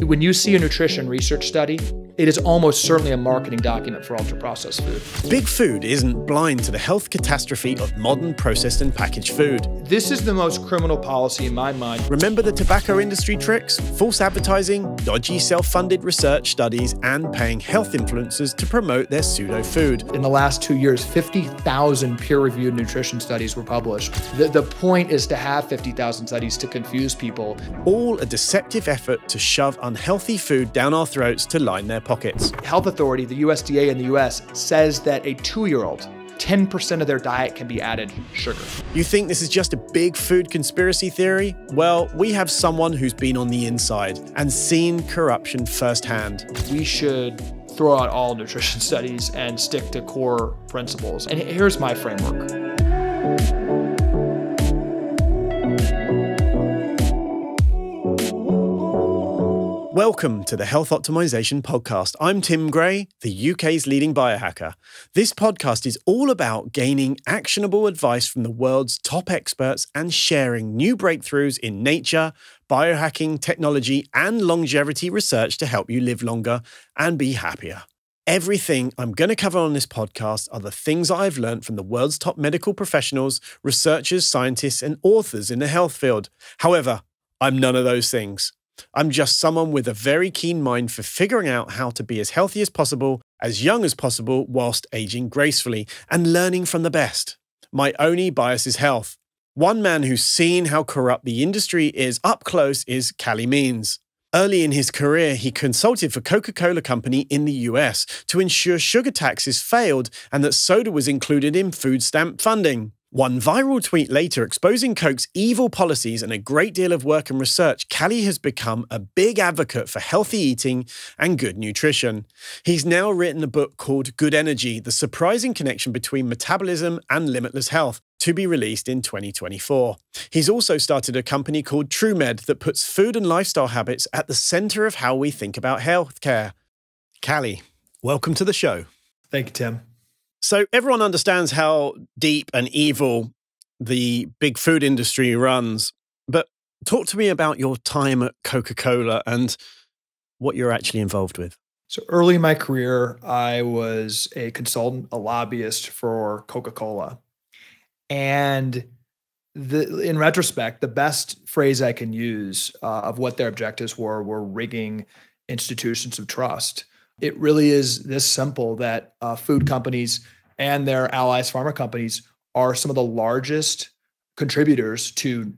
When you see a nutrition research study, it is almost certainly a marketing document for ultra-processed food. Big Food isn't blind to the health catastrophe of modern processed and packaged food. This is the most criminal policy in my mind. Remember the tobacco industry tricks? False advertising, dodgy self-funded research studies, and paying health influencers to promote their pseudo-food. In the last 2 years, 50,000 peer-reviewed nutrition studies were published. The point is to have 50,000 studies to confuse people. All a deceptive effort to shove unhealthy food down our throats to line their pockets. Health authority, the USDA in the US, says that a 2-year-old, 10% of their diet can be added sugar. You think this is just a big food conspiracy theory? Well, we have someone who's been on the inside and seen corruption firsthand. We should throw out all nutrition studies and stick to core principles. And here's my framework. Welcome to the Health Optimization Podcast. I'm Tim Gray, the UK's leading biohacker. This podcast is all about gaining actionable advice from the world's top experts and sharing new breakthroughs in nature, biohacking, technology, and longevity research to help you live longer and be happier. Everything I'm going to cover on this podcast are the things I've learned from the world's top medical professionals, researchers, scientists, and authors in the health field. However, I'm none of those things. I'm just someone with a very keen mind for figuring out how to be as healthy as possible, as young as possible, whilst aging gracefully and learning from the best. My only bias is health. One man who's seen how corrupt the industry is up close is Calley Means. Early in his career, he consulted for Coca-Cola Company in the US to ensure sugar taxes failed and that soda was included in food stamp funding. One viral tweet later exposing Coke's evil policies and a great deal of work and research, Calley has become a big advocate for healthy eating and good nutrition. He's now written a book called Good Energy, The Surprising Connection Between Metabolism and Limitless Health, to be released in 2024. He's also started a company called TrueMed that puts food and lifestyle habits at the center of how we think about healthcare. Calley, welcome to the show. Thank you, Tim. So everyone understands how deep and evil the big food industry runs, but talk to me about your time at Coca-Cola and what you're actually involved with. So early in my career, I was a consultant, a lobbyist for Coca-Cola. And in retrospect, the best phrase I can use of what their objectives were rigging institutions of trust. It really is this simple that food companies and their allies, pharma companies, are some of the largest contributors to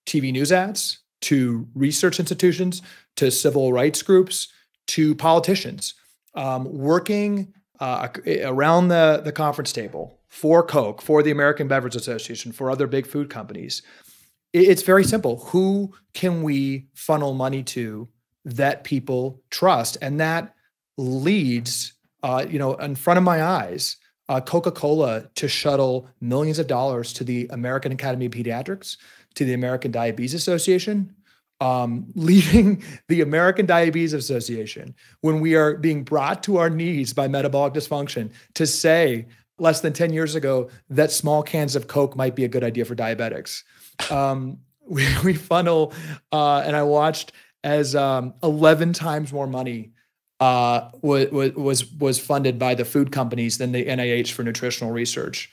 TV news ads, to research institutions, to civil rights groups, to politicians, working around the conference table for Coke, for the American Beverage Association, for other big food companies. It's very simple. Who can we funnel money to that people trust? And that leads, in front of my eyes, Coca-Cola to shuttle millions of dollars to the American Academy of Pediatrics, to the American Diabetes Association, leaving the American Diabetes Association when we are being brought to our knees by metabolic dysfunction to say less than 10 years ago that small cans of Coke might be a good idea for diabetics. We funnel, and I watched as 11 times more money was funded by the food companies than the NIH for nutritional research.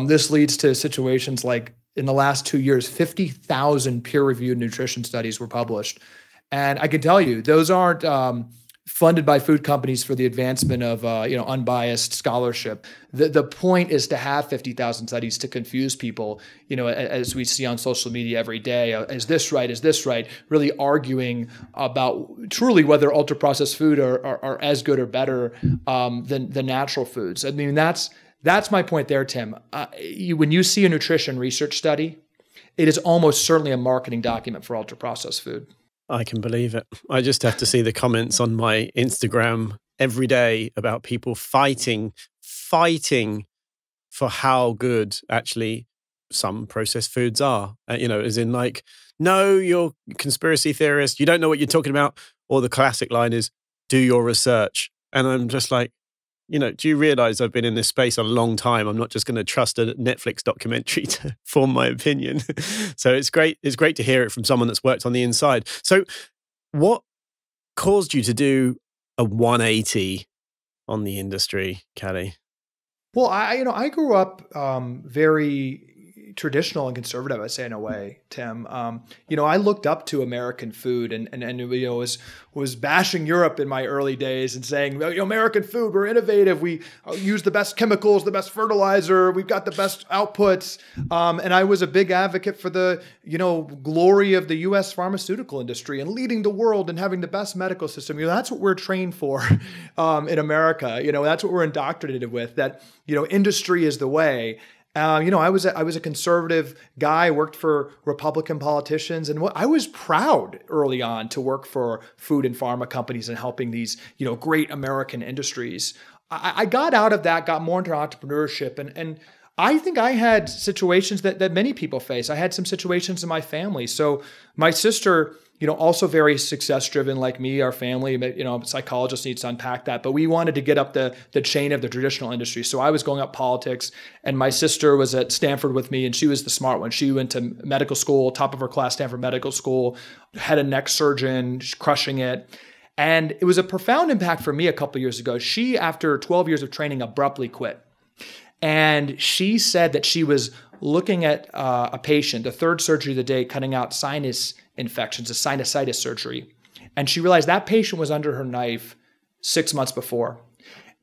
This leads to situations like in the last 2 years, 50,000 peer-reviewed nutrition studies were published. And I can tell you, those aren't funded by food companies for the advancement of unbiased scholarship. The point is to have 50,000 studies to confuse people, as we see on social media every day. Is this right? Is this right? Really arguing about truly whether ultra-processed food are as good or better than the natural foods. I mean, that's my point there, Tim. When you see a nutrition research study, it is almost certainly a marketing document for ultra-processed food. I can believe it. I just have to see the comments on my Instagram every day about people fighting for how good actually some processed foods are. As in like, no, you're a conspiracy theorist. You don't know what you're talking about. Or the classic line is, do your research. And I'm just like, do you realize I've been in this space a long time? I'm not just going to trust a Netflix documentary to form my opinion. So it's great. It's great to hear it from someone that's worked on the inside. So what caused you to do a 180 on the industry, Calley? Well, I grew up very traditional and conservative, I'd say, in a way, Tim. I looked up to American food and was bashing Europe in my early days and saying, well, American food, we're innovative. We use the best chemicals, the best fertilizer. We've got the best outputs. And I was a big advocate for the, glory of the U.S. pharmaceutical industry and leading the world and having the best medical system. That's what we're trained for in America. That's what we're indoctrinated with, that, industry is the way. I was a conservative guy, worked for Republican politicians, and I was proud early on to work for food and pharma companies and helping these, great American industries. I got out of that, got more into entrepreneurship, and I think I had situations that many people face. I had some situations in my family. So my sister, also very success driven like me, our family, psychologist needs to unpack that, but we wanted to get up the chain of the traditional industry. So I was going up politics, and my sister was at Stanford with me, and she was the smart one. She went to medical school, top of her class, Stanford Medical School, head and neck surgeon, crushing it. And it was a profound impact for me a couple of years ago. She, after 12 years of training, abruptly quit. And she said that she was looking at a patient, the third surgery of the day, cutting out sinus infections, a sinusitis surgery. And she realized that patient was under her knife 6 months before.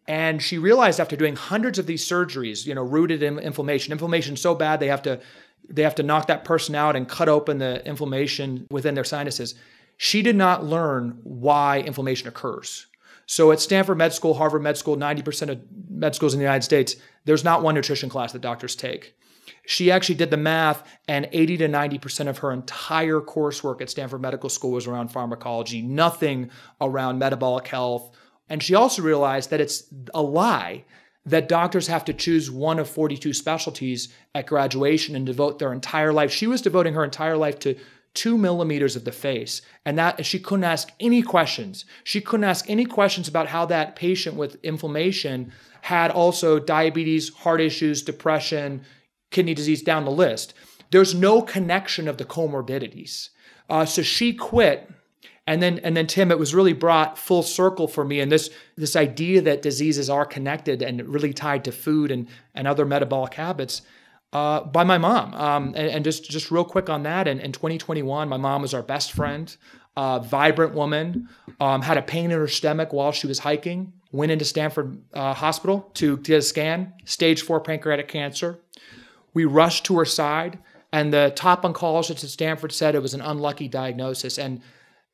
And she realized after doing hundreds of these surgeries, rooted in inflammation so bad they have to knock that person out and cut open the inflammation within their sinuses. She did not learn why inflammation occurs. So at Stanford Med School, Harvard Med School, 90% of med schools in the United States, there's not one nutrition class that doctors take. She actually did the math, and 80 to 90% of her entire coursework at Stanford Medical School was around pharmacology, nothing around metabolic health. And she also realized that it's a lie that doctors have to choose one of 42 specialties at graduation and devote their entire life. She was devoting her entire life to 2 millimeters of the face. And that she couldn't ask any questions. She couldn't ask any questions about how that patient with inflammation had also diabetes, heart issues, depression, kidney disease, down the list. There's no connection of the comorbidities. So she quit. And then Tim, it was really brought full circle for me. And this idea that diseases are connected and really tied to food and other metabolic habits by my mom. And just real quick on that, in 2021, my mom was our best friend, vibrant woman, had a pain in her stomach while she was hiking, went into Stanford Hospital to get a scan, stage 4 pancreatic cancer. We rushed to her side, and the top oncologist at Stanford said it was an unlucky diagnosis. And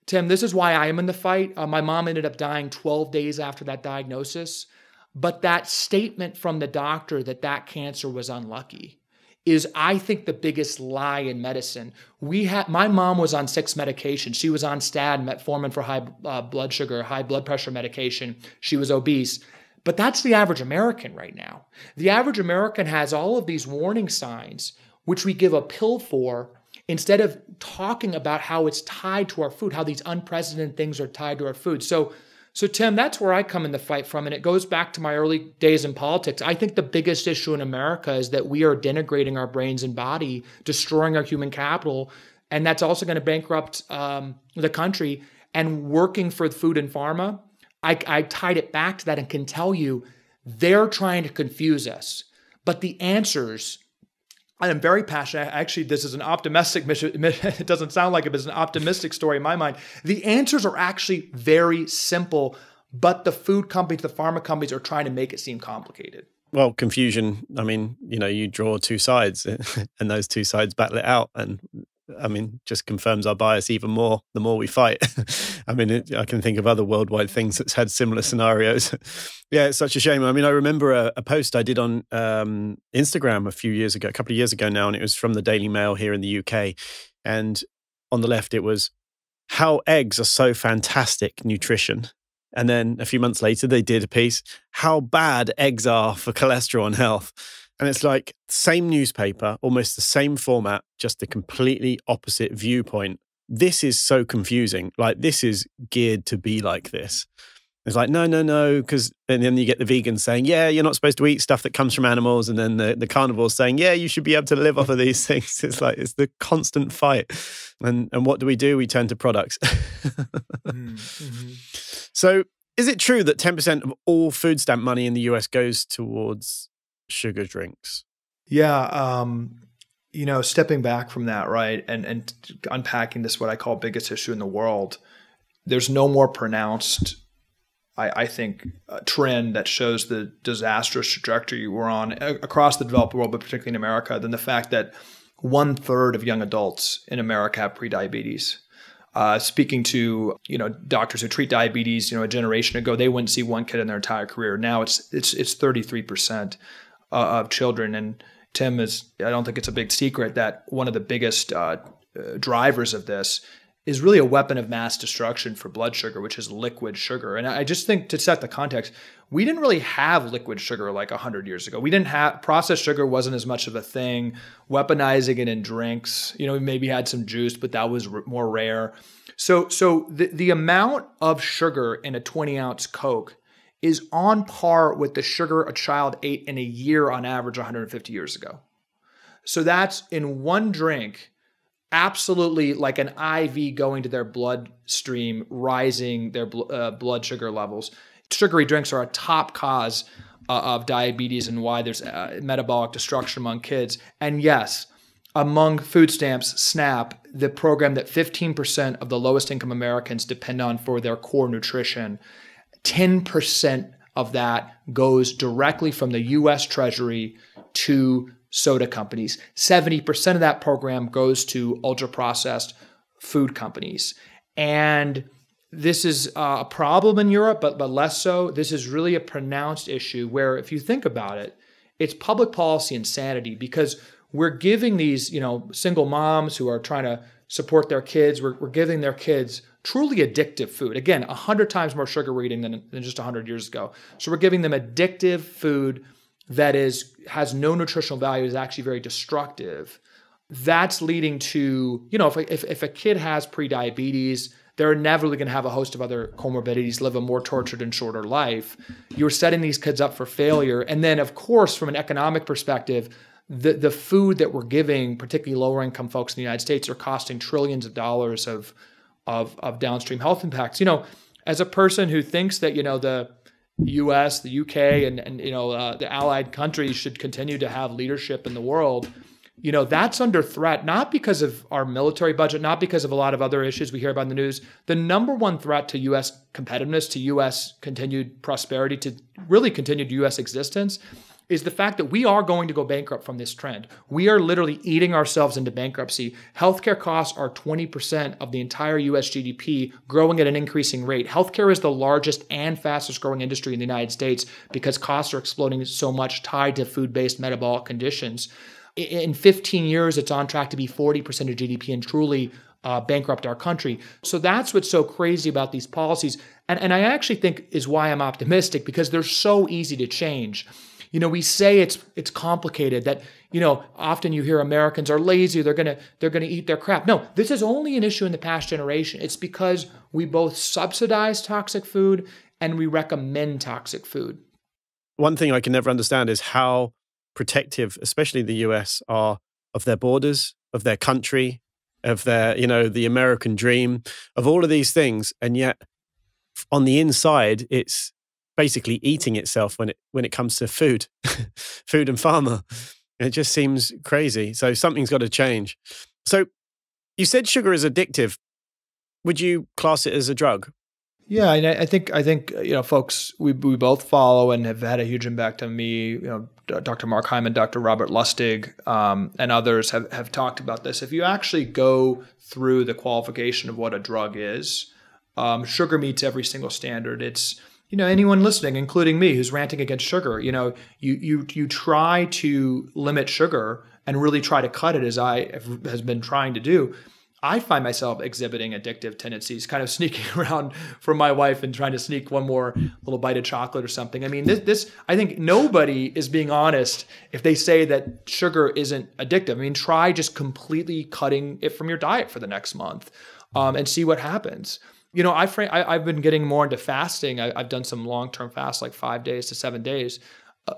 Tim, this is why I am in the fight. My mom ended up dying 12 days after that diagnosis. But that statement from the doctor that cancer was unlucky is, I think, the biggest lie in medicine. My mom was on 6 medications. She was on statin, metformin for high blood sugar, high blood pressure medication. She was obese. But that's the average American right now. The average American has all of these warning signs, which we give a pill for, instead of talking about how it's tied to our food, how these unprecedented things are tied to our food. So Tim, that's where I come in the fight from. And it goes back to my early days in politics. I think the biggest issue in America is that we are denigrating our brains and body, destroying our human capital. And that's also going to bankrupt the country. And working for food and pharma, I tied it back to that and can tell you they're trying to confuse us. But the answers, I am very passionate. Actually, this is an optimistic mission. It doesn't sound like it, but it's an optimistic story in my mind. The answers are actually very simple, but the food companies, the pharma companies are trying to make it seem complicated. Well, confusion, you draw two sides and those two sides battle it out. And just confirms our bias even more the more we fight. I can think of other worldwide things that's had similar scenarios. Yeah, it's such a shame. I remember a post I did on Instagram a couple of years ago now, and it was from the Daily Mail here in the UK. And on the left, it was how eggs are so fantastic nutrition. And then a few months later, they did a piece, how bad eggs are for cholesterol and health. And it's like same newspaper, almost the same format, just a completely opposite viewpoint. This is so confusing. Like, this is geared to be like this. It's like, no, no, no, because and then you get the vegans saying, yeah, you're not supposed to eat stuff that comes from animals. And then the carnivores saying, yeah, you should be able to live off of these things. It's like, it's the constant fight. And what do? We turn to products. Mm-hmm. So is it true that 10% of all food stamp money in the US goes towards sugar drinks? Yeah. Stepping back from that, right, and unpacking this, what I call biggest issue in the world, there's no more pronounced, I think, trend that shows the disastrous trajectory we're on across the developed world, but particularly in America, than the fact that 1/3 of young adults in America have prediabetes. Speaking to doctors who treat diabetes, a generation ago, they wouldn't see one kid in their entire career. Now it's 33% of children. And Tim, I don't think it's a big secret that one of the biggest drivers of this is really a weapon of mass destruction for blood sugar, which is liquid sugar. And I just think, to set the context, we didn't really have liquid sugar like 100 years ago. We didn't have, processed sugar wasn't as much of a thing. Weaponizing it in drinks, we maybe had some juice, but that was more rare. So the amount of sugar in a 20-ounce Coke is on par with the sugar a child ate in a year on average 150 years ago. So that's in one drink, absolutely like an IV going to their bloodstream, rising their blood sugar levels. Sugary drinks are a top cause of diabetes and why there's metabolic destruction among kids. And yes, among food stamps, SNAP, the program that 15% of the lowest income Americans depend on for their core nutrition, 10% of that goes directly from the U.S. Treasury to soda companies. 70% of that program goes to ultra-processed food companies. And this is a problem in Europe, but less so. This is really a pronounced issue where, if you think about it, it's public policy insanity, because we're giving these, single moms who are trying to support their kids, we're giving their kids truly addictive food. Again, 100 times more sugar we're eating than just 100 years ago. So we're giving them addictive food that has no nutritional value, is actually very destructive. That's leading to, if a kid has prediabetes, they're inevitably going to have a host of other comorbidities, live a more tortured and shorter life. You're setting these kids up for failure. And then, of course, from an economic perspective, the food that we're giving, particularly lower income folks in the United States, are costing trillions of dollars of downstream health impacts. As a person who thinks that, the US, the UK, and the allied countries should continue to have leadership in the world, that's under threat, not because of our military budget, not because of a lot of other issues we hear about in the news. The number one threat to U.S. competitiveness, to U.S. continued prosperity, to really continued U.S. existence, is the fact that we are going to go bankrupt from this trend. We are literally eating ourselves into bankruptcy. Healthcare costs are 20% of the entire US GDP, growing at an increasing rate. Healthcare is the largest and fastest growing industry in the United States because costs are exploding so much, tied to food-based metabolic conditions. In 15 years, it's on track to be 40% of GDP and truly bankrupt our country. So that's what's so crazy about these policies. And I actually think is why I'm optimistic, because they're so easy to change. We say it's complicated, that, often you hear Americans are lazy, they're going to eat their crap. No, this is only an issue in the past generation. It's because we both subsidize toxic food and we recommend toxic food. One thing I can never understand is how protective, especially the US, are of their borders, of their country, of their, the American dream, of all of these things. And yet on the inside, it's basically eating itself when it comes to food, food and pharma. It just seems crazy. So something's got to change. So you said sugar is addictive. Would you class it as a drug? Yeah, and I think folks we both follow and have had a huge impact on me. Dr. Mark Hyman, Dr. Robert Lustig, and others have talked about this. If you actually go through the qualification of what a drug is, sugar meets every single standard. It's anyone listening, including me, who's ranting against sugar, you try to limit sugar and really try to cut it, as has been trying to do. I find myself exhibiting addictive tendencies, kind of sneaking around from my wife and trying to sneak one more little bite of chocolate or something. I mean, this I think nobody is being honest if they say that sugar isn't addictive. I mean, try just completely cutting it from your diet for the next month and see what happens. I've been getting more into fasting. I've done some long-term fasts, like 5 days to 7 days.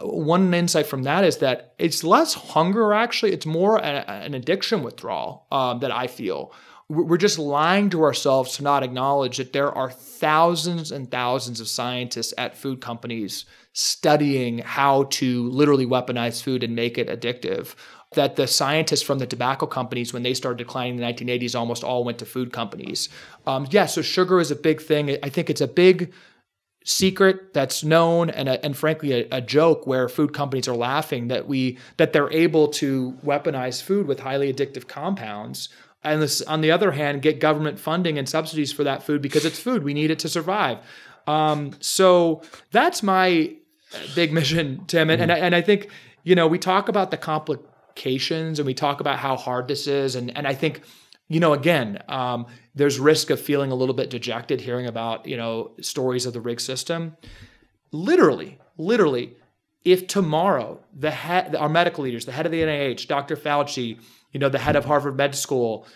One insight from that is that it's less hunger, actually. It's more an addiction withdrawal that I feel. We're just lying to ourselves to not acknowledge that there are thousands and thousands of scientists at food companies studying how to literally weaponize food and make it addictive. That the scientists from the tobacco companies, when they started declining in the 1980s, almost all went to food companies. So sugar is a big thing. I think it's a big secret that's known and frankly a joke where food companies are laughing that they're able to weaponize food with highly addictive compounds. And this, on the other hand, get government funding and subsidies for that food because it's food. We need it to survive. So that's my big mission, Tim. And I think, we talk about the complications and we talk about how hard this is. And I think, again, there's risk of feeling a little bit dejected hearing about, stories of the rigged system. Literally, if tomorrow our medical leaders, the head of the NIH, Dr. Fauci, the head of Harvard Med School,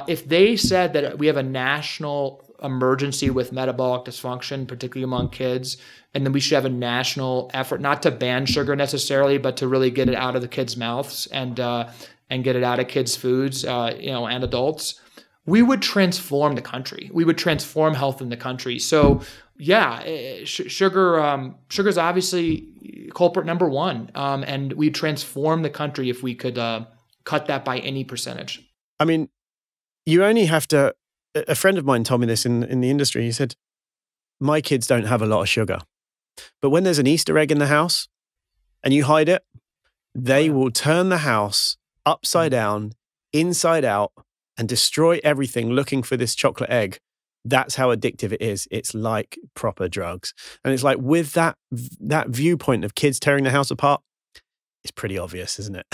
if they said that we have a national emergency with metabolic dysfunction, particularly among kids, and then we should have a national effort, not to ban sugar necessarily, but to really get it out of the kids' mouths and get it out of kids' foods, and adults, we would transform the country. We would transform health in the country. So sugar is obviously culprit number one. And we'd transform the country if we could cut that by any percentage. I mean, you only have to, a friend of mine told me this in the industry. He said, my kids don't have a lot of sugar, but when there's an Easter egg in the house and you hide it, they will turn the house upside down, inside out, and destroy everything looking for this chocolate egg. That's how addictive it is. It's like proper drugs. And it's like with that viewpoint of kids tearing the house apart, it's pretty obvious, isn't it?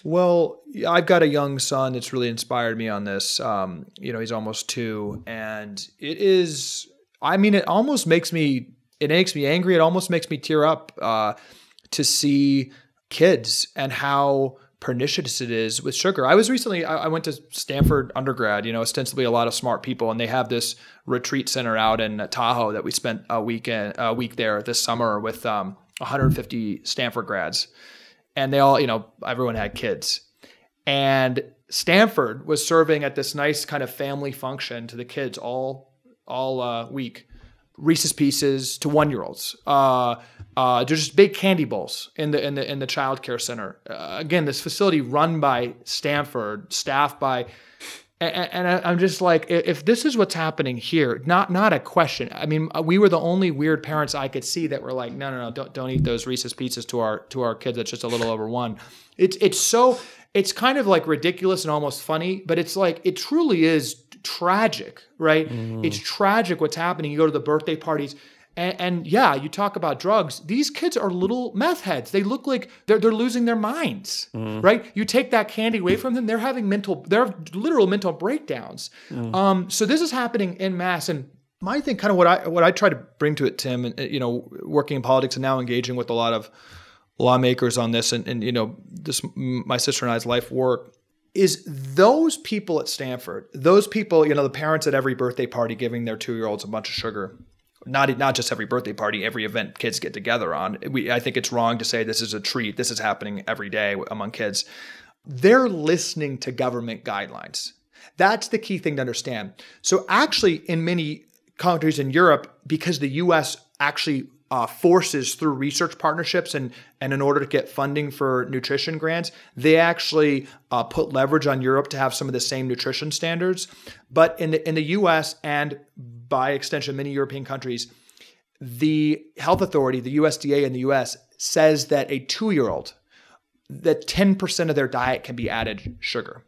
Well, I've got a young son that's really inspired me on this. He's almost 2, and it almost makes me angry. It almost makes me tear up to see kids and how pernicious it is with sugar. I went to Stanford undergrad, ostensibly a lot of smart people, and they have this retreat center out in Tahoe that we spent a week there this summer with 150 Stanford grads. And they all, everyone had kids. And Stanford was serving at this nice kind of family function to the kids all week. Reese's Pieces to 1-year-olds. There's just big candy bowls in the child care center. Again, this facility run by Stanford, staffed by, and I'm just like, if this is what's happening here, not a question. I mean, we were the only weird parents I could see that were like, no, don't eat those Reese's Pieces to our kids. That's just a little over 1. It's kind of like ridiculous and almost funny, but it's like, it truly is tragic, right? Mm. It's tragic what's happening. You go to the birthday parties and you talk about drugs. These kids are little meth heads. They look like they're losing their minds, right? You take that candy away from them, they're having literal mental breakdowns. So this is happening en masse. And my thing, kind of what I try to bring to it, Tim, and working in politics and now engaging with a lot of lawmakers on this, and this my sister and I's life work, is those people at Stanford, those people, the parents at every birthday party giving their 2-year-olds a bunch of sugar. Not just every birthday party, every event kids get together on. I think it's wrong to say this is a treat. This is happening every day among kids. They're listening to government guidelines. That's the key thing to understand. So actually, in many countries in Europe, because the U.S. actually forces through research partnerships and in order to get funding for nutrition grants, they actually put leverage on Europe to have some of the same nutrition standards. But in the U.S. and by extension, many European countries, the health authority, the USDA in the U.S. says that a 2-year-old, that 10% of their diet can be added sugar.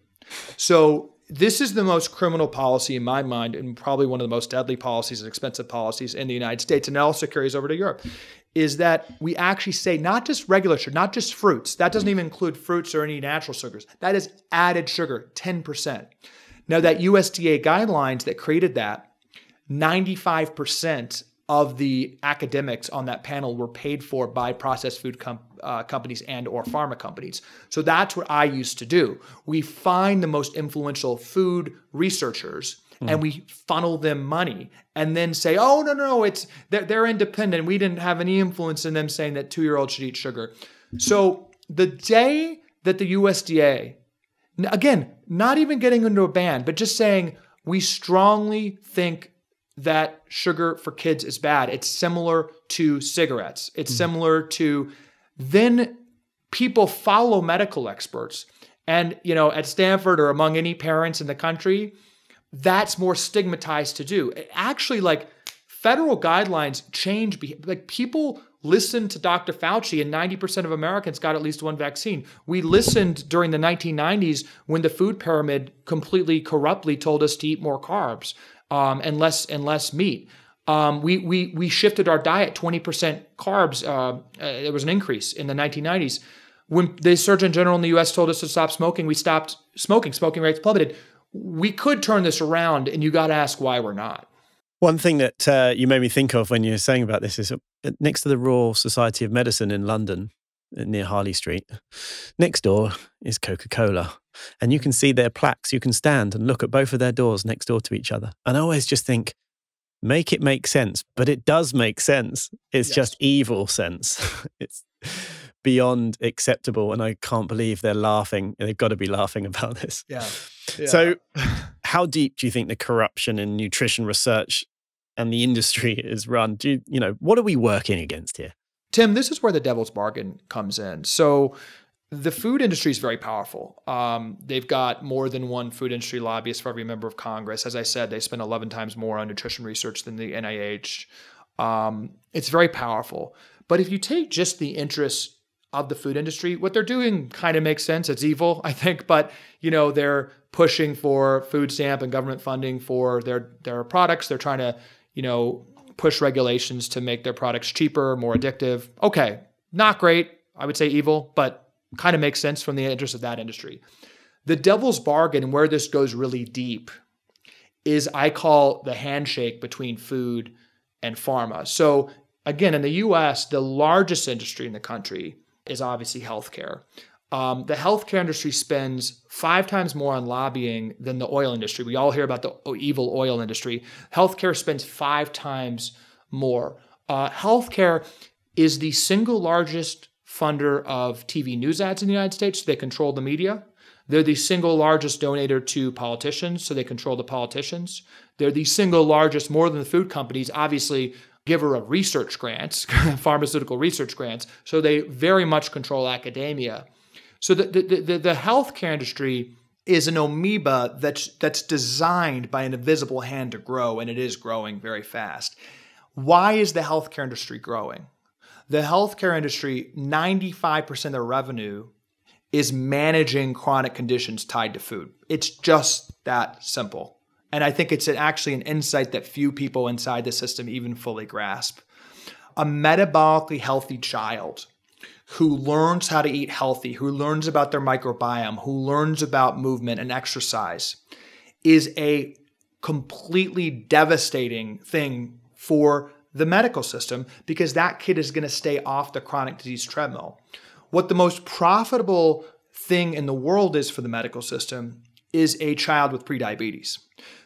So this is the most criminal policy in my mind, and probably one of the most deadly policies and expensive policies in the United States, and it also carries over to Europe, is that we actually say not just regular sugar, not just fruits. That doesn't even include fruits or any natural sugars. That is added sugar, 10%. Now that USDA guidelines that created that, 95% of the academics on that panel were paid for by processed food companies and or pharma companies. So that's what I used to do. We find the most influential food researchers and we funnel them money and then say, oh, no, they're independent. We didn't have any influence in them saying that 2-year-olds should eat sugar. So the day that the USDA, again, not even getting into a ban, but just saying we strongly think that sugar for kids is bad. It's similar to cigarettes. It's similar to, then people follow medical experts. And, at Stanford or among any parents in the country, that's more stigmatized to do. Actually, federal guidelines change. People listen to Dr. Fauci, and 90% of Americans got at least one vaccine. We listened during the 1990s when the food pyramid completely corruptly told us to eat more carbs and less meat. We shifted our diet 20% carbs. There was an increase in the 1990s. When the Surgeon General in the U.S. told us to stop smoking, we stopped smoking. Smoking rates plummeted. We could turn this around, and you got to ask why we're not. One thing that you made me think of when you were saying about this is next to the Royal Society of Medicine in London, near Harley Street, next door is Coca-Cola. And you can see their plaques. You can stand and look at both of their doors next door to each other. And I always just think, make it make sense. But it does make sense. It's just evil sense. It's beyond acceptable. And I can't believe they're laughing. They've got to be laughing about this. Yeah. So how deep do you think the corruption in nutrition research and the industry is run? What are we working against here? Tim, this is where the devil's bargain comes in. So the food industry is very powerful. They've got more than one food industry lobbyist for every member of Congress. As I said, they spend 11 times more on nutrition research than the NIH. It's very powerful. But if you take just the interests of the food industry, what they're doing kind of makes sense. It's evil, I think, but they're pushing for food stamp and government funding for their products. They're trying to, push regulations to make their products cheaper, more addictive. Okay, not great. I would say evil, but kind of makes sense from the interest of that industry. The devil's bargain, and where this goes really deep, is I call the handshake between food and pharma. So again, in the US, the largest industry in the country is obviously healthcare. The healthcare industry spends 5 times more on lobbying than the oil industry. We all hear about the evil oil industry. Healthcare spends 5 times more. Healthcare is the single largest funder of TV news ads in the United States. They control the media. They're the single largest donator to politicians, so they control the politicians. They're the single largest, more than the food companies, obviously, giver of research grants, pharmaceutical research grants. So they very much control academia. So the healthcare industry is an amoeba that's designed by an invisible hand to grow, and it is growing very fast. Why is the healthcare industry growing? The healthcare industry, 95% of their revenue is managing chronic conditions tied to food. It's just that simple. And I think it's actually an insight that few people inside the system even fully grasp. A metabolically healthy child who learns how to eat healthy, who learns about their microbiome, who learns about movement and exercise, is a completely devastating thing for the medical system, because that kid is going to stay off the chronic disease treadmill. What the most profitable thing in the world is for the medical system is a child with prediabetes.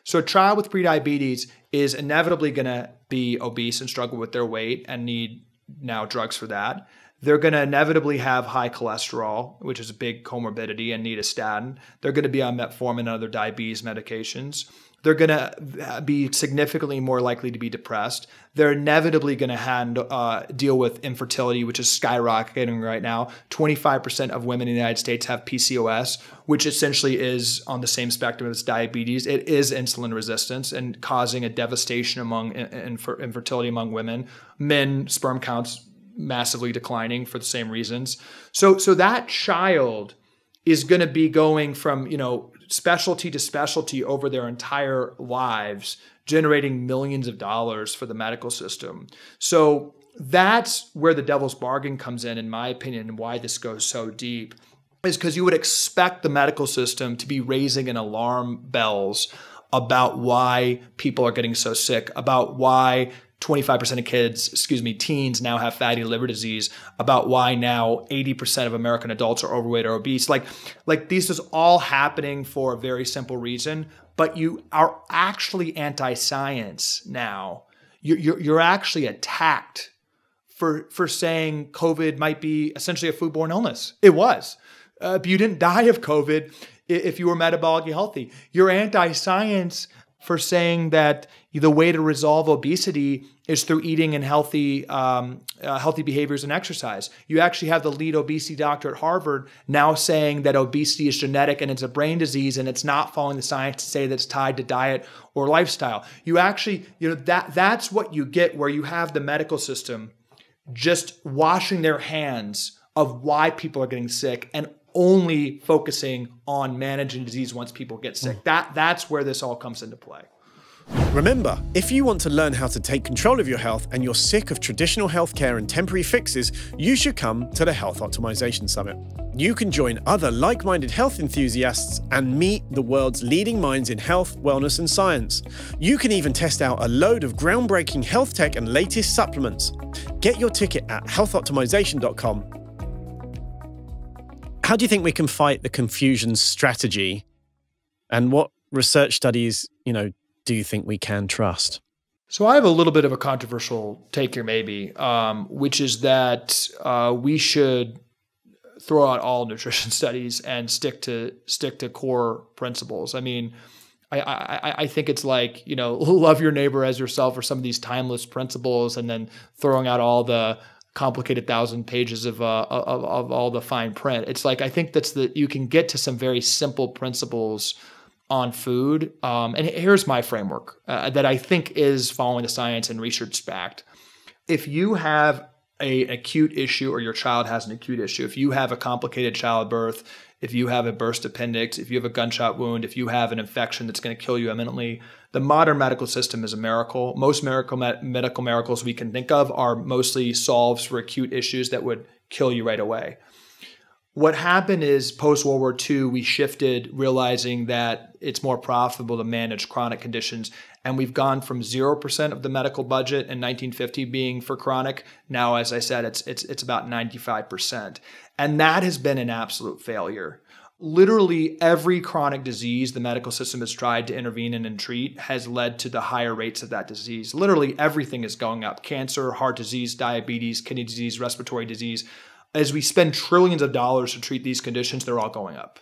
So a child with prediabetes is inevitably going to be obese and struggle with their weight and need now drugs for that. They're going to inevitably have high cholesterol, which is a big comorbidity, and need a statin. They're going to be on metformin and other diabetes medications. They're going to be significantly more likely to be depressed. They're inevitably going to deal with infertility, which is skyrocketing right now. 25% of women in the United States have PCOS, which essentially is on the same spectrum as diabetes. It is insulin resistance and causing a devastation among infertility among women. Men, sperm counts massively declining for the same reasons. So that child is going to be going from, specialty to specialty over their entire lives, generating millions of dollars for the medical system. So that's where the devil's bargain comes in my opinion, and why this goes so deep, is because you would expect the medical system to be raising an alarm bells about why people are getting so sick, about why 25% of teens now have fatty liver disease, about why now 80% of American adults are overweight or obese. Like this is all happening for a very simple reason, but you are actually anti-science now. You're actually attacked for saying COVID might be essentially a foodborne illness. It was. But you didn't die of COVID if you were metabolically healthy. You're anti-science for saying that the way to resolve obesity is through eating and healthy behaviors and exercise. You actually have the lead obesity doctor at Harvard now saying that obesity is genetic and it's a brain disease and it's not following the science to say that it's tied to diet or lifestyle. You actually, that's what you get where you have the medical system just washing their hands of why people are getting sick and only focusing on managing disease once people get sick. That's where this all comes into play. Remember, if you want to learn how to take control of your health and you're sick of traditional healthcare and temporary fixes, you should come to the Health Optimization Summit. You can join other like-minded health enthusiasts and meet the world's leading minds in health, wellness, and science. You can even test out a load of groundbreaking health tech and latest supplements. Get your ticket at healthoptimization.com. How do you think we can fight the confusion strategy? And what research studies, do you think we can trust? So I have a little bit of a controversial take here, maybe, which is that we should throw out all nutrition studies and stick to core principles. I mean, I think it's like, love your neighbor as yourself, or some of these timeless principles, and then throwing out all the complicated 1,000 pages of all the fine print. It's like, I think you can get to some very simple principles on food. And here's my framework that I think is following the science and research backed. If you have an acute issue, or your child has an acute issue, if you have a complicated childbirth, if you have a burst appendix, if you have a gunshot wound, if you have an infection that's going to kill you imminently, the modern medical system is a miracle. Most medical miracles we can think of are mostly solves for acute issues that would kill you right away. What happened is post-World War II, we shifted, realizing that it's more profitable to manage chronic conditions. And we've gone from 0% of the medical budget in 1950 being for chronic. Now, as I said, it's about 95%. And that has been an absolute failure. Literally every chronic disease the medical system has tried to intervene in and treat has led to the higher rates of that disease. Literally everything is going up. Cancer, heart disease, diabetes, kidney disease, respiratory disease. As we spend trillions of dollars to treat these conditions, they're all going up.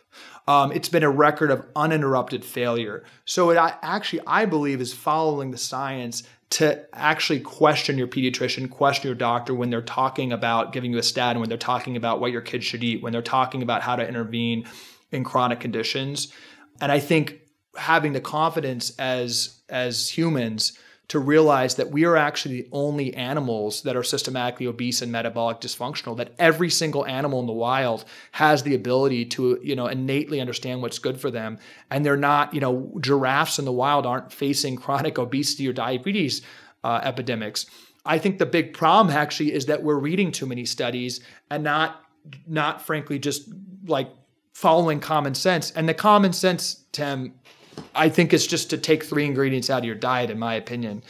It's been a record of uninterrupted failure. So I believe is following the science to actually question your pediatrician, question your doctor when they're talking about giving you a statin, when they're talking about what your kids should eat, when they're talking about how to intervene in chronic conditions. And I think having the confidence as humans to realize that we are actually the only animals that are systematically obese and metabolic dysfunctional, that every single animal in the wild has the ability to, innately understand what's good for them. And they're not, giraffes in the wild aren't facing chronic obesity or diabetes epidemics. I think the big problem actually is that we're reading too many studies and not frankly, just like following common sense. And the common sense, Tim, I think it's just to take 3 ingredients out of your diet, in my opinion.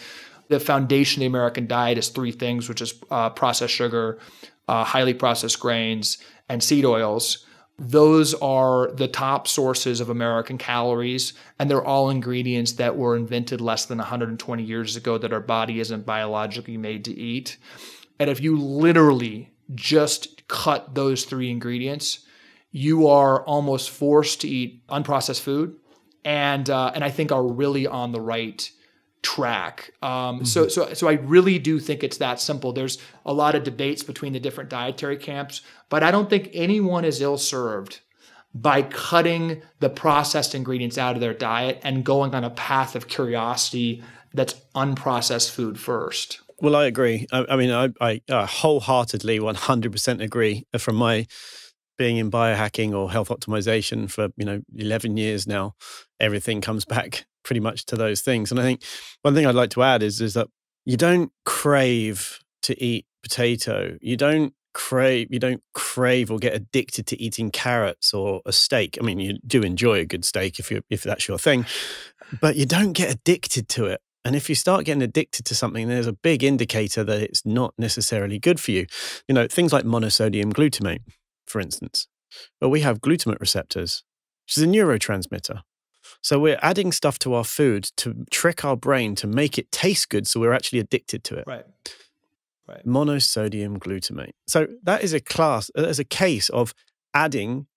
The foundation of the American diet is 3 things, which is processed sugar, highly processed grains, and seed oils. Those are the top sources of American calories, and they're all ingredients that were invented less than 120 years ago that our body isn't biologically made to eat. And if you literally just cut those 3 ingredients, you are almost forced to eat unprocessed food. And I think are really on the right track. So I really do think it's that simple. There's a lot of debates between the different dietary camps, but I don't think anyone is ill-served by cutting the processed ingredients out of their diet and going on a path of curiosity that's unprocessed food first. Well, I agree. I wholeheartedly 100% agree from my being in biohacking or health optimization for 11 years now. Everything comes back pretty much to those things. And I think one thing I'd like to add is that you don't crave to eat potato. You don't crave or get addicted to eating carrots or a steak. I mean, you do enjoy a good steak if that's your thing, but you don't get addicted to it. And if you start getting addicted to something, there's a big indicator that it's not necessarily good for you. Things like monosodium glutamate, for instance. Well, we have glutamate receptors, which is a neurotransmitter. So we're adding stuff to our food to trick our brain to make it taste good, so we're actually addicted to it. Right. Monosodium glutamate. So that is a case of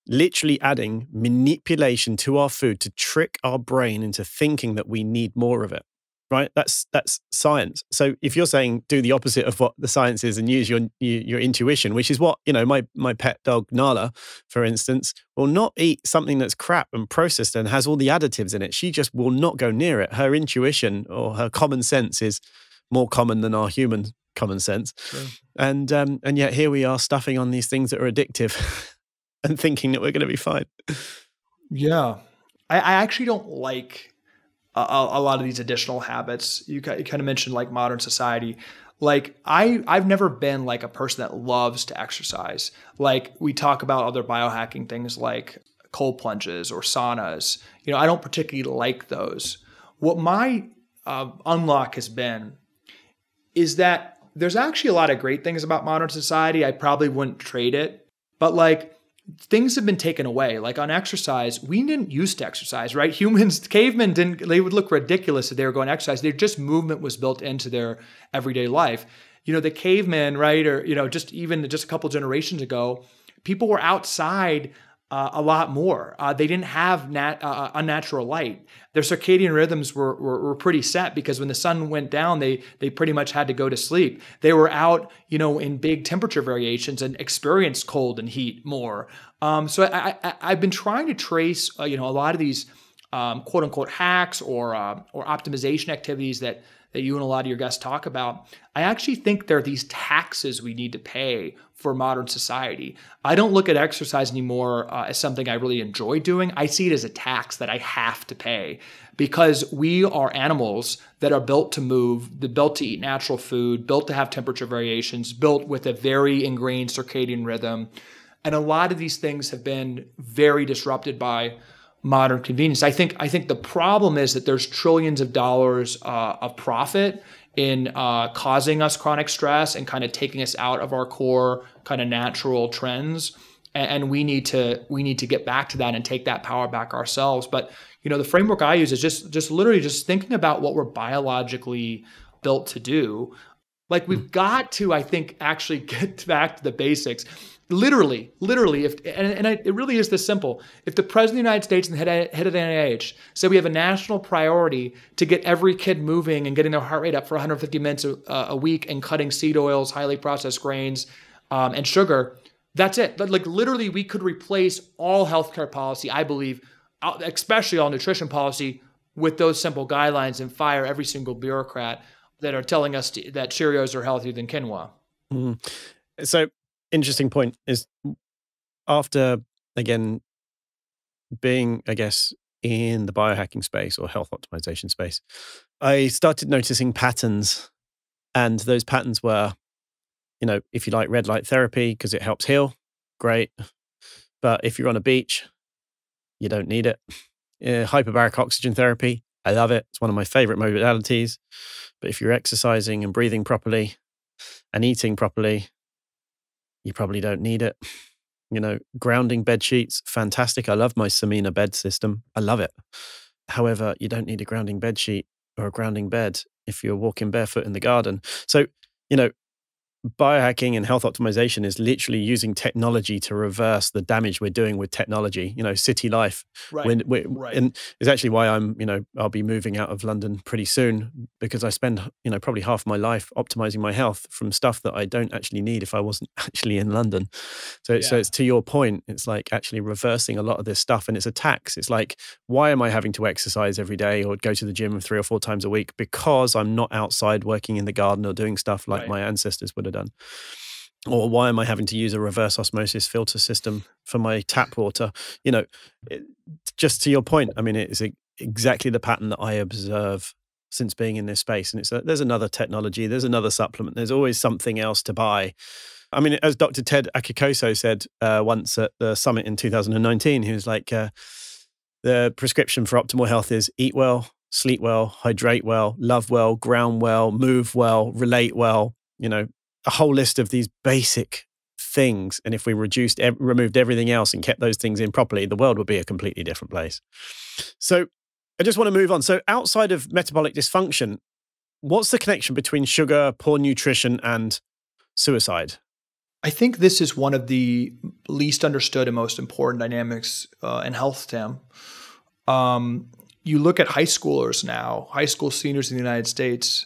literally adding manipulation to our food to trick our brain into thinking that we need more of it. Right? That's science. So if you're saying do the opposite of what the science is and use your intuition, which is what, my pet dog Nala, for instance, will not eat something that's crap and processed and has all the additives in it. She just will not go near it. Her intuition or her common sense is more common than our human common sense. Sure. And yet here we are stuffing on these things that are addictive and thinking that we're going to be fine. Yeah. I actually don't like a lot of these additional habits. You kind of mentioned like modern society. Like I've never been like a person that loves to exercise. Like we talk about other biohacking things like cold plunges or saunas. I don't particularly like those. What my unlock has been is that there's actually a lot of great things about modern society. I probably wouldn't trade it, but like things have been taken away. Like on exercise, we didn't used to exercise, right? Cavemen they would look ridiculous if they were going to exercise. Movement was built into their everyday life. The cavemen, right? Or, just a couple generations ago, people were outside a lot more. They didn't have unnatural light. Their circadian rhythms were pretty set because when the sun went down, they pretty much had to go to sleep. They were out, in big temperature variations and experienced cold and heat more. So I've been trying to trace, a lot of these quote unquote hacks or optimization activities that you and a lot of your guests talk about. I actually think there are these taxes we need to pay for modern society. I don't look at exercise anymore as something I really enjoy doing. I see it as a tax that I have to pay because we are animals that are built to move, built to eat natural food, built to have temperature variations, built with a very ingrained circadian rhythm. And a lot of these things have been very disrupted by modern convenience. I think the problem is that there's trillions of dollars of profit in causing us chronic stress and kind of taking us out of our core kind of natural trends. And we need to get back to that and take that power back ourselves. But the framework I use is just literally just thinking about what we're biologically built to do. Like we've got to, I think, actually get back to the basics. Literally, it really is this simple. If the president of the United States and the head of the NIH said we have a national priority to get every kid moving and getting their heart rate up for 150 minutes a week and cutting seed oils, highly processed grains, and sugar, that's it. Like literally, we could replace all healthcare policy, I believe, especially all nutrition policy, with those simple guidelines and fire every single bureaucrat that are telling us that Cheerios are healthier than quinoa. So, interesting point is after, again, being, I guess, in the biohacking space or health optimization space, I started noticing patterns. And those patterns were, if you like red light therapy because it helps heal, great. But if you're on a beach, you don't need it. Hyperbaric oxygen therapy, I love it. It's one of my favorite modalities. But if you're exercising and breathing properly and eating properly, you probably don't need it. Grounding bed sheets, fantastic. I love my Samina bed system. I love it. However, you don't need a grounding bed sheet or a grounding bed if you're walking barefoot in the garden. So, biohacking and health optimization is literally using technology to reverse the damage we're doing with technology, city life. Right. Right. And it's actually why I'll be moving out of London pretty soon because I spend, probably half my life optimizing my health from stuff that I don't actually need if I wasn't actually in London. So it's to your point, it's like actually reversing a lot of this stuff and it's a tax. It's like, why am I having to exercise every day or go to the gym 3 or 4 times a week? Because I'm not outside working in the garden or doing stuff like my ancestors would have done. Or why am I having to use a reverse osmosis filter system for my tap water? Just to your point, I mean, it's exactly the pattern that I observe since being in this space. And there's another technology, there's another supplement, there's always something else to buy. I mean, as Dr. Ted Akikoso said once at the summit in 2019, he was like, the prescription for optimal health is eat well, sleep well, hydrate well, love well, ground well, move well, relate well, a whole list of these basic things. And if we removed everything else and kept those things in properly, the world would be a completely different place. So I just want to move on. So outside of metabolic dysfunction, what's the connection between sugar, poor nutrition, and suicide? I think this is one of the least understood and most important dynamics in health, Tim. You look at high schoolers now, high school seniors in the United States,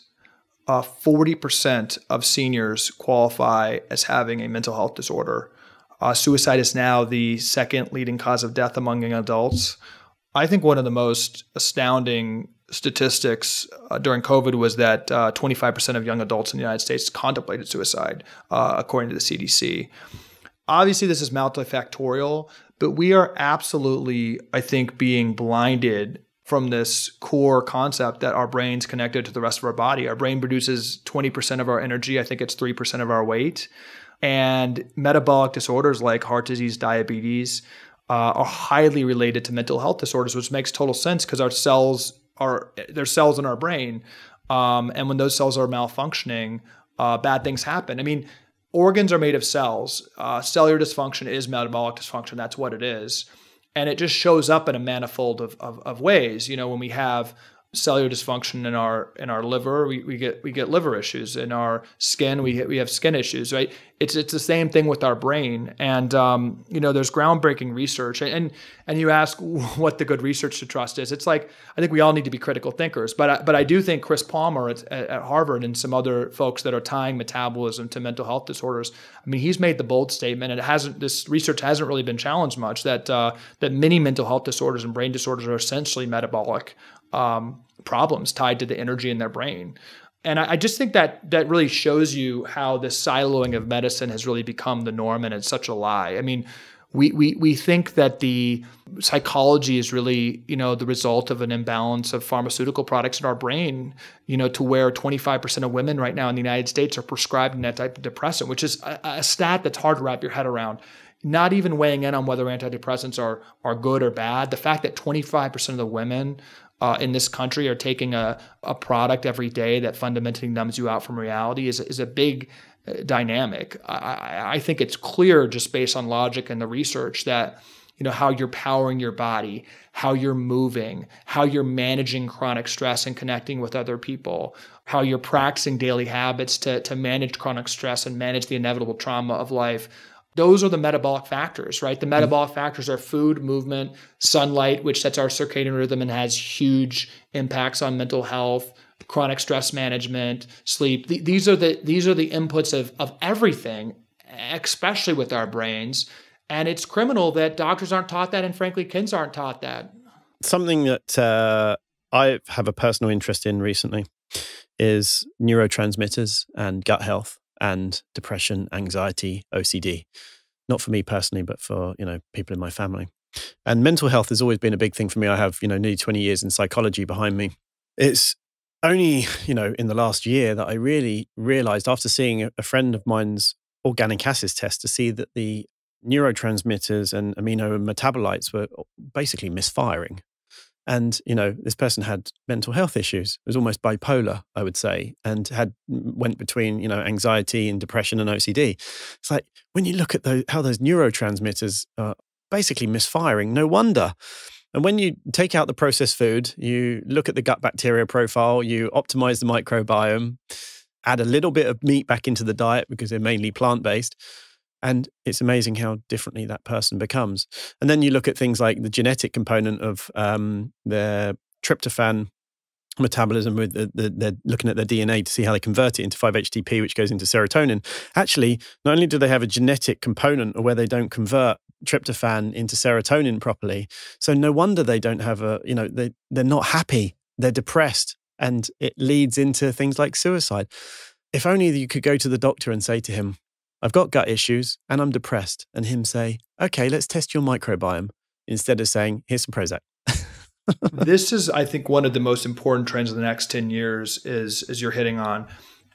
40% of seniors qualify as having a mental health disorder. Suicide is now the second leading cause of death among young adults. I think one of the most astounding statistics during COVID was that 25% of young adults in the United States contemplated suicide, according to the CDC. Obviously, this is multifactorial, but we are absolutely, I think, being blinded from this core concept that our brain's connected to the rest of our body. Our brain produces 20% of our energy. I think it's 3% of our weight. And metabolic disorders like heart disease, diabetes, are highly related to mental health disorders, which makes total sense because there's cells in our brain. And when those cells are malfunctioning, bad things happen. I mean, organs are made of cells. Cellular dysfunction is metabolic dysfunction. That's what it is. And it just shows up in a manifold of ways. When we have cellular dysfunction in our liver, we get liver issues. In our skin, we have skin issues, right? It's the same thing with our brain. And there's groundbreaking research. And you ask what the good research to trust is. It's like, I think we all need to be critical thinkers. But I do think Chris Palmer at Harvard and some other folks that are tying metabolism to mental health disorders, I mean, he's made the bold statement, and this research hasn't really been challenged much, that many mental health disorders and brain disorders are essentially metabolic problems tied to the energy in their brain. And I just think that really shows you how this siloing of medicine has really become the norm, and it's such a lie. I mean, we think that the psychology is really, the result of an imbalance of pharmaceutical products in our brain, to where 25% of women right now in the United States are prescribed an antidepressant, which is a stat that's hard to wrap your head around. Not even weighing in on whether antidepressants are good or bad. The fact that 25% of the women in this country are taking a product every day that fundamentally numbs you out from reality is a big dynamic. I think it's clear, just based on logic and the research, that how you're powering your body, how you're moving, how you're managing chronic stress and connecting with other people, how you're practicing daily habits to manage chronic stress and manage the inevitable trauma of life. Those are the metabolic factors, right? The metabolic factors are food, movement, sunlight, which sets our circadian rhythm and has huge impacts on mental health, chronic stress management, sleep. These are the inputs of everything, especially with our brains. And it's criminal that doctors aren't taught that, and frankly, kids aren't taught that. Something that I have a personal interest in recently is neurotransmitters and gut health and depression, anxiety, OCD. Not for me personally, but for, people in my family. And mental health has always been a big thing for me. I have, nearly 20 years in psychology behind me. It's only, in the last year that I really realized, after seeing a friend of mine's organic acids test, to see that the neurotransmitters and amino metabolites were basically misfiring. And, this person had mental health issues. It was almost bipolar, I would say, and went between, anxiety and depression and OCD. It's like, when you look at how those neurotransmitters are basically misfiring, no wonder. And when you take out the processed food, you look at the gut bacteria profile, you optimize the microbiome, add a little bit of meat back into the diet because they're mainly plant-based, and it's amazing how differently that person becomes. And then you look at things like the genetic component of their tryptophan metabolism, with they're looking at their DNA to see how they convert it into 5-HTP, which goes into serotonin. Actually, not only do they have a genetic component where they don't convert tryptophan into serotonin properly, so no wonder they don't have they're not happy, they're depressed, and it leads into things like suicide. If only you could go to the doctor and say to him, I've got gut issues and I'm depressed, and him say, okay, let's test your microbiome, instead of saying, here's some Prozac. This is, I think, one of the most important trends of the next 10 years is you're hitting on.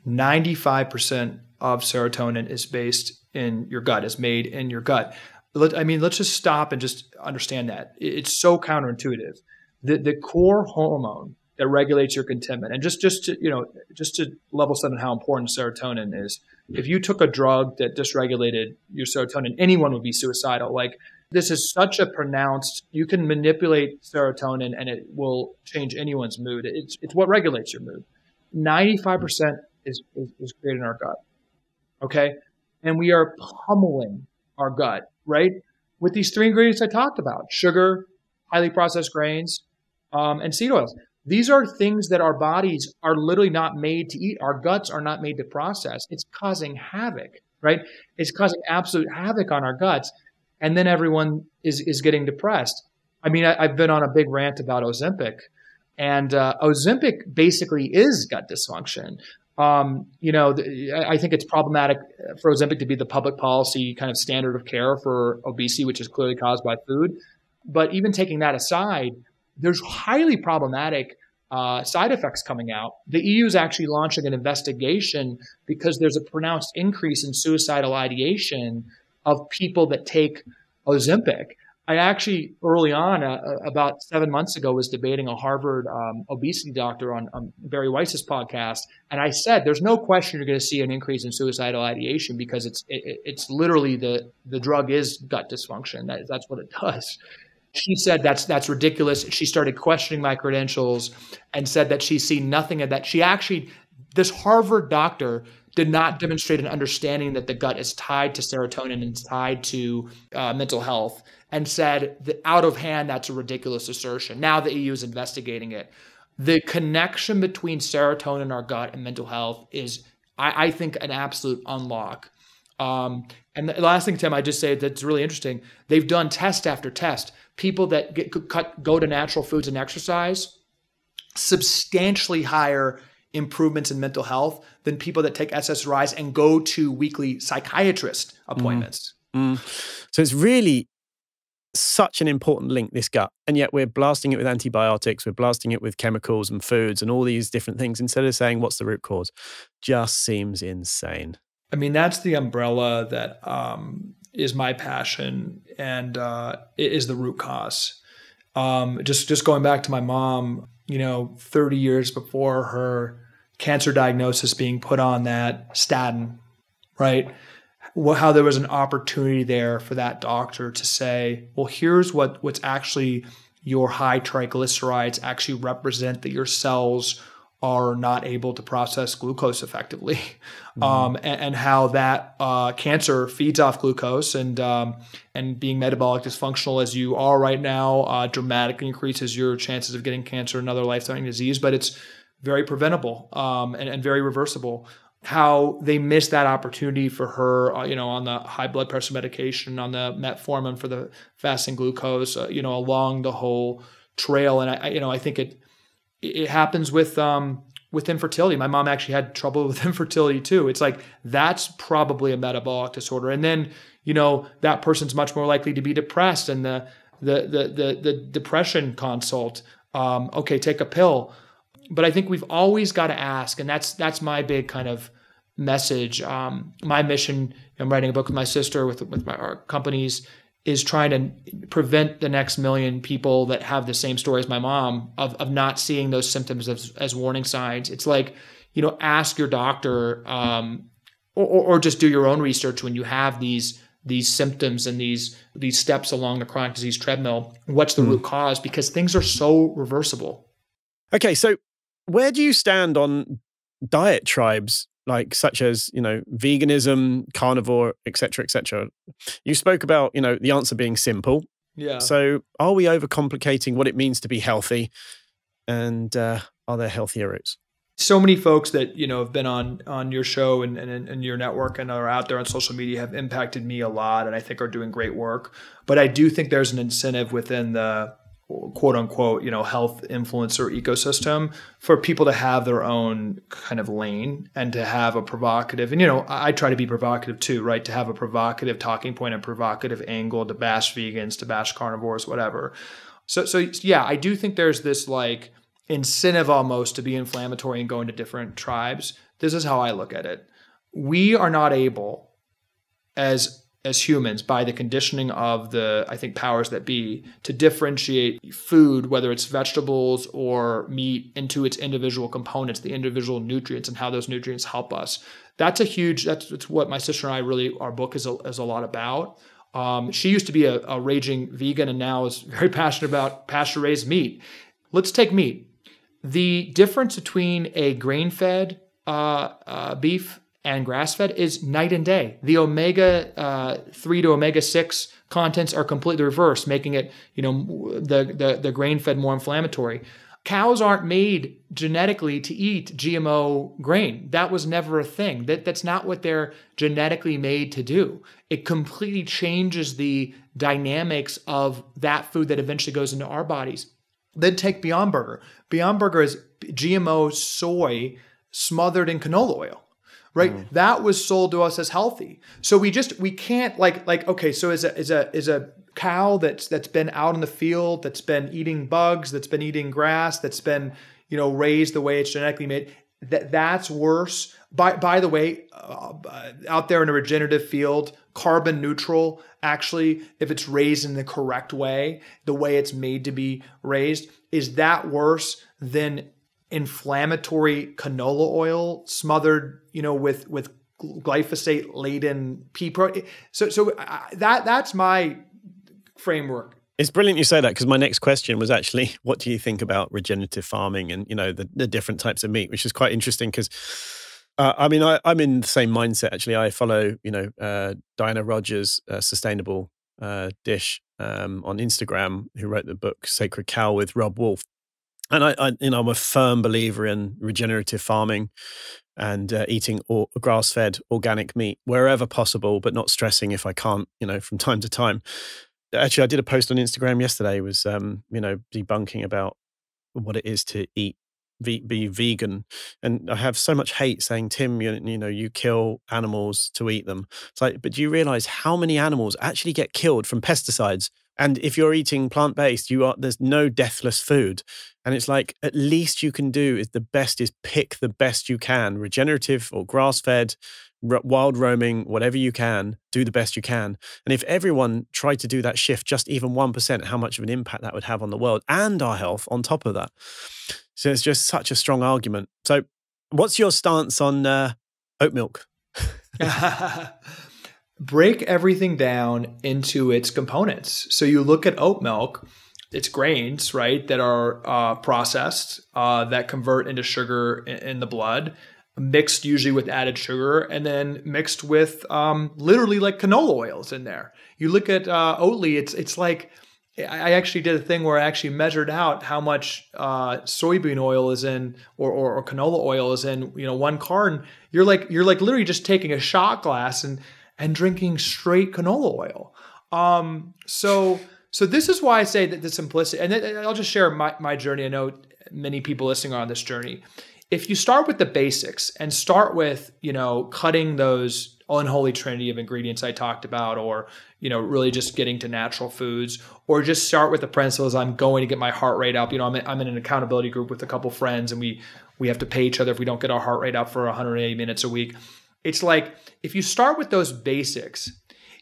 95% of serotonin is based in your gut, is made in your gut. Let's just stop and just understand that. It's so counterintuitive. The core hormone that regulates your contentment. And just to level set on how important serotonin is, if you took a drug that dysregulated your serotonin, anyone would be suicidal. Like, this is such a pronounced, you can manipulate serotonin and it will change anyone's mood. It's what regulates your mood. 95% is created in our gut. Okay. And we are pummeling our gut, right? With these three ingredients I talked about: sugar, highly processed grains, and seed oils. These are things that our bodies are literally not made to eat. Our guts are not made to process. It's causing havoc, right? It's causing absolute havoc on our guts. And then everyone is getting depressed. I mean, I've been on a big rant about Ozempic, and Ozempic basically is gut dysfunction. I think it's problematic for Ozempic to be the public policy kind of standard of care for obesity, which is clearly caused by food. But even taking that aside, there's highly problematic side effects coming out. The EU is actually launching an investigation because there's a pronounced increase in suicidal ideation of people that take Ozempic. I actually, early on, about 7 months ago, was debating a Harvard obesity doctor on Barry Weiss's podcast. And I said, there's no question you're going to see an increase in suicidal ideation because it's literally the drug is gut dysfunction. That's what it does. She said that's ridiculous. She started questioning my credentials and said that she's seen nothing of that. This Harvard doctor did not demonstrate an understanding that the gut is tied to serotonin and tied to mental health, and said that out of hand, that's a ridiculous assertion. Now the EU is investigating it. The connection between serotonin in our gut and mental health is, I think, an absolute unlock. And the last thing, Tim, I just say that's really interesting. They've done test after test. People that go to natural foods and exercise, substantially higher improvements in mental health than people that take SSRIs and go to weekly psychiatrist appointments. So it's really such an important link, this gut. And yet we're blasting it with antibiotics, we're blasting it with chemicals and foods and all these different things instead of saying what's the root cause. Just seems insane. I mean, that's the umbrella that is my passion, and it is the root cause. Just going back to my mom, 30 years before her cancer diagnosis, being put on that statin, right? How there was an opportunity there for that doctor to say, well, here's what's actually your high triglycerides actually represent, that your cells are not able to process glucose effectively, and how that cancer feeds off glucose, and being metabolic dysfunctional as you are right now dramatically increases your chances of getting cancer and other life-threatening disease, but it's very preventable and very reversible. How they missed that opportunity for her, on the high blood pressure medication, on the metformin for the fasting glucose, along the whole trail. And I think it happens with infertility. My mom actually had trouble with infertility too. It's like, that's probably a metabolic disorder. And then, that person's much more likely to be depressed, and the depression consult, okay, take a pill. But I think we've always got to ask, and that's my big kind of message. My mission, I'm writing a book with my sister, with our companies, is trying to prevent the next million people that have the same story as my mom of not seeing those symptoms as warning signs. It's like, ask your doctor, or just do your own research when you have these symptoms and these steps along the chronic disease treadmill. What's the root cause? Because things are so reversible. Okay, so where do you stand on diet tribes, such as, veganism, carnivore, et cetera, et cetera? You spoke about, the answer being simple. Yeah. So are we overcomplicating what it means to be healthy? And are there healthier routes? So many folks that, have been on your show and your network and are out there on social media have impacted me a lot, and I think are doing great work. But I do think there's an incentive within the quote unquote, health influencer ecosystem for people to have their own kind of lane and to have a provocative, and, I try to be provocative too, right? To have a provocative talking point, a provocative angle to bash vegans, to bash carnivores, whatever. So yeah, I do think there's this incentive almost to be inflammatory and go into different tribes. This is how I look at it. We are not able, as as humans by the conditioning of the, I think, powers that be to differentiate food, whether it's vegetables or meat, into its individual components, the individual nutrients, and how those nutrients help us. That's what my sister and I really, our book is a lot about. She used to be a raging vegan and now is very passionate about pasture-raised meat. Let's take meat. The difference between a grain-fed beef and grass-fed is night and day. The omega-3 to omega-6 contents are completely reversed, making it, the grain-fed more inflammatory. Cows aren't made genetically to eat GMO grain. That was never a thing. That's not what they're genetically made to do. It completely changes the dynamics of that food that eventually goes into our bodies. Then take Beyond Burger. Beyond Burger is GMO soy smothered in canola oil. Right, that was sold to us as healthy. So we can't okay. So is a cow that's been out in the field, that's been eating bugs, that's been eating grass, that's been raised the way it's genetically made. That's worse. By the way, out there in a regenerative field, carbon neutral. Actually, if it's raised in the correct way, the way it's made to be raised, is that worse than inflammatory canola oil smothered, with glyphosate laden pea protein? So that's my framework. It's brilliant you say that, because my next question was actually, what do you think about regenerative farming and the different types of meat, which is quite interesting because I'm in the same mindset actually. I follow Diana Rogers, Sustainable Dish on Instagram, who wrote the book Sacred Cow with Rob Wolf. And I'm a firm believer in regenerative farming and eating grass-fed organic meat wherever possible, but not stressing if I can't, from time to time. Actually, I did a post on Instagram yesterday, was debunking about what it is to be vegan, and I have so much hate saying, Tim, you kill animals to eat them. It's like, but do you realize how many animals actually get killed from pesticides? And if you're eating plant-based, there's no deathless food. And it's like, at least you can do is pick the best you can, regenerative or grass-fed, wild roaming, whatever you can, do the best you can. And if everyone tried to do that shift, just even 1%, how much of an impact that would have on the world and our health on top of that. So it's just such a strong argument. So what's your stance on oat milk? Break everything down into its components. So you look at oat milk, it's grains, right, that are processed, that convert into sugar in the blood, mixed usually with added sugar, and then mixed with literally like canola oils in there. You look at Oatly, it's like, I actually did a thing where I actually measured out how much soybean oil is in, or canola oil is in, one carton. You're like literally just taking a shot glass and drinking straight canola oil. So this is why I say that the simplicity, and I'll just share my journey. I know many people listening are on this journey. If you start with the basics and start with, cutting those unholy trinity of ingredients I talked about, or, really just getting to natural foods, or just start with the principles, I'm going to get my heart rate up. I'm in an accountability group with a couple friends, and we have to pay each other if we don't get our heart rate up for 180 minutes a week. It's like, if you start with those basics,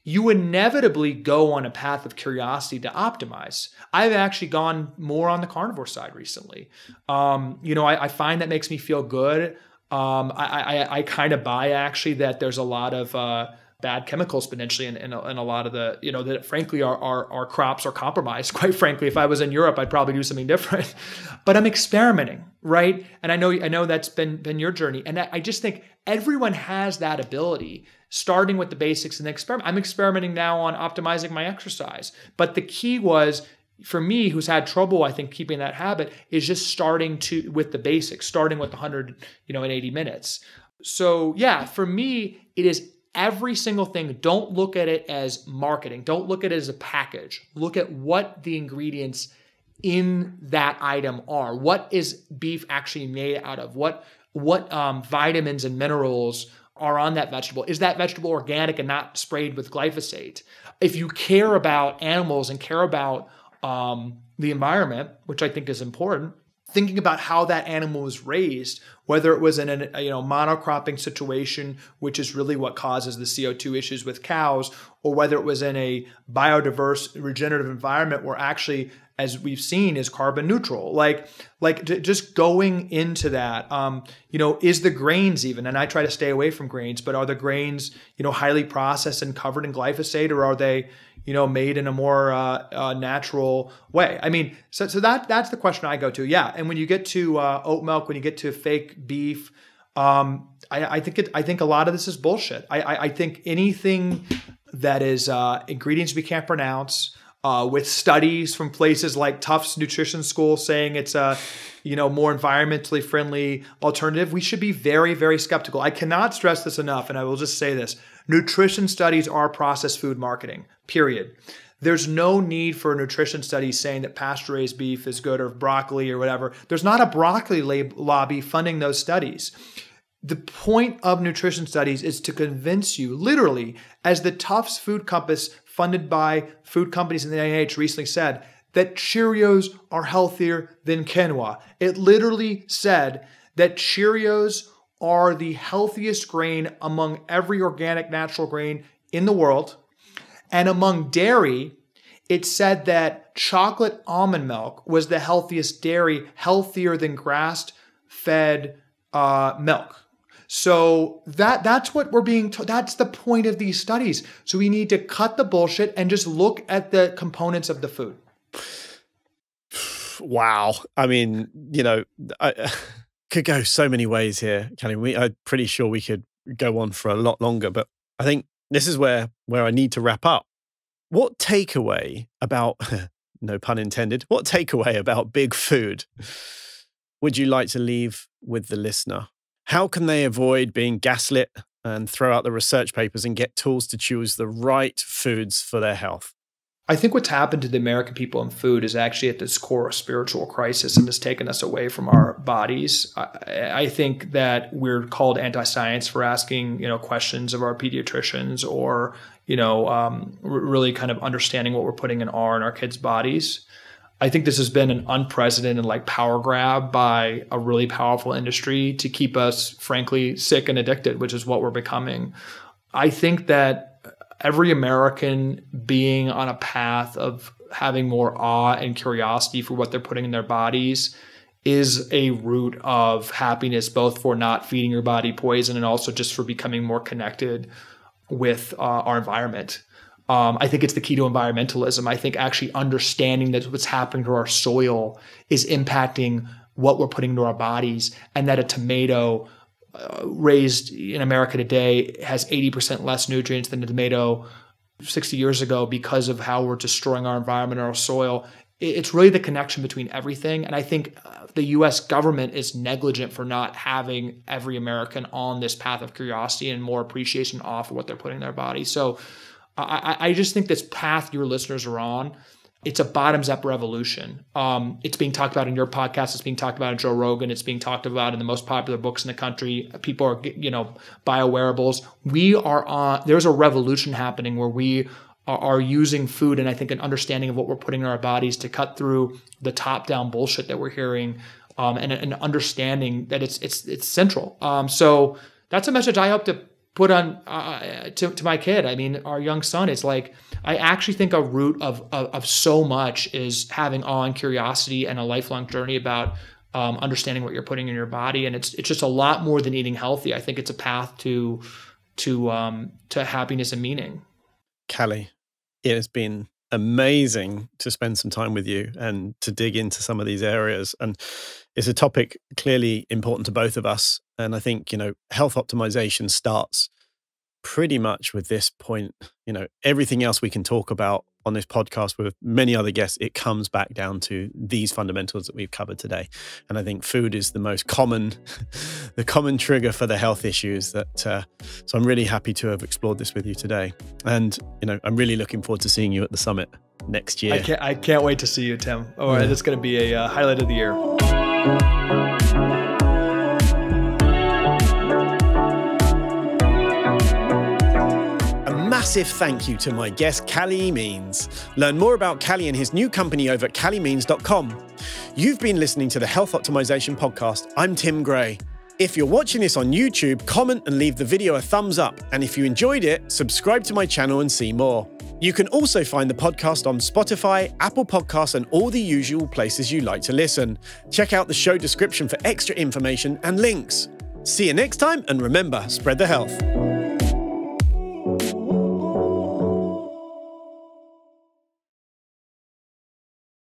you inevitably go on a path of curiosity to optimize. I've actually gone more on the carnivore side recently. I find that makes me feel good. I kind of buy actually that there's a lot of bad chemicals potentially in a lot of the, that frankly our crops are compromised. Quite frankly, if I was in Europe, I'd probably do something different. But I'm experimenting, right? And I know that's been your journey. And I just think everyone has that ability, starting with the basics and then experiment. I'm experimenting now on optimizing my exercise. But the key was, for me, who's had trouble, I think, keeping that habit, is just starting with the basics, starting with 180 minutes. So yeah, for me, it is every single thing. Don't look at it as marketing. Don't look at it as a package. Look at what the ingredients in that item are. What is beef actually made out of? What vitamins and minerals are on that vegetable? Is that vegetable organic and not sprayed with glyphosate? If you care about animals and care about the environment, which I think is important, thinking about how that animal was raised, whether it was in a monocropping situation, which is really what causes the CO2 issues with cows, or whether it was in a biodiverse regenerative environment where actually, as we've seen, is carbon neutral. Just going into that, is the grains even, and I try to stay away from grains, but are the grains, highly processed and covered in glyphosate, or are they, made in a more natural way? I mean, so that's the question I go to. Yeah. And when you get to oat milk, when you get to fake beef, I think a lot of this is bullshit. I think anything that is ingredients we can't pronounce, with studies from places like Tufts Nutrition School saying it's a, more environmentally friendly alternative, we should be very, very skeptical. I cannot stress this enough, and I will just say this. Nutrition studies are processed food marketing, period. There's no need for a nutrition study saying that pasture-raised beef is good or broccoli or whatever. There's not a broccoli lobby funding those studies. The point of nutrition studies is to convince you, literally, as the Tufts Food Compass funded by food companies in the NIH recently said, that Cheerios are healthier than quinoa. It literally said that Cheerios are the healthiest grain among every organic natural grain in the world. And among dairy, it said that chocolate almond milk was the healthiest dairy, healthier than grass-fed milk. So that's what we're being told. That's the point of these studies. So we need to cut the bullshit and just look at the components of the food. Wow. I mean, I could go so many ways here, Calley. I'm pretty sure we could go on for a lot longer, but I think this is where I need to wrap up. What takeaway about, no pun intended, what takeaway about big food would you like to leave with the listener? How can they avoid being gaslit and throw out the research papers and get tools to choose the right foods for their health? I think what's happened to the American people in food is actually at its core a spiritual crisis and has taken us away from our bodies. I think that we're called anti-science for asking, questions of our pediatricians or, really kind of understanding what we're putting in our kids' bodies. I think this has been an unprecedented power grab by a really powerful industry to keep us, frankly, sick and addicted, which is what we're becoming. I think that every American being on a path of having more awe and curiosity for what they're putting in their bodies is a root of happiness, both for not feeding your body poison and also just for becoming more connected with our environment. I think it's the key to environmentalism. I think actually understanding that what's happening to our soil is impacting what we're putting into our bodies, and that a tomato raised in America today has 80% less nutrients than a tomato 60 years ago because of how we're destroying our environment and our soil. It's really the connection between everything. And I think the US government is negligent for not having every American on this path of curiosity and more appreciation off of what they're putting in their body. So I just think this path your listeners are on, it's a bottoms-up revolution. It's being talked about in your podcast. It's being talked about in Joe Rogan. It's being talked about in the most popular books in the country. People are, biowearables. There's a revolution happening where we are using food and I think an understanding of what we're putting in our bodies to cut through the top-down bullshit that we're hearing, and an understanding that it's central. So that's a message I hope to put on to my kid. I mean, our young son is I actually think a root of so much is having awe and curiosity and a lifelong journey about understanding what you're putting in your body. And it's just a lot more than eating healthy. I think it's a path to happiness and meaning. Calley, it has been amazing to spend some time with you and to dig into some of these areas. And it's a topic clearly important to both of us. And I think, health optimization starts pretty much with this point. Everything else we can talk about on this podcast with many other guests, it comes back down to these fundamentals that we've covered today. And I think food is the most common, the common trigger for the health issues that, so I'm really happy to have explored this with you today. And, I'm really looking forward to seeing you at the summit next year. I can't wait to see you, Tim. All right, it's going to be a highlight of the year. Massive thank you to my guest, Calley Means. Learn more about Calley and his new company over at calleymeans.com. You've been listening to the Health Optimization Podcast. I'm Tim Gray. If you're watching this on YouTube, comment and leave the video a thumbs up. And if you enjoyed it, subscribe to my channel and see more. You can also find the podcast on Spotify, Apple Podcasts, and all the usual places you like to listen. Check out the show description for extra information and links. See you next time, and remember, spread the health.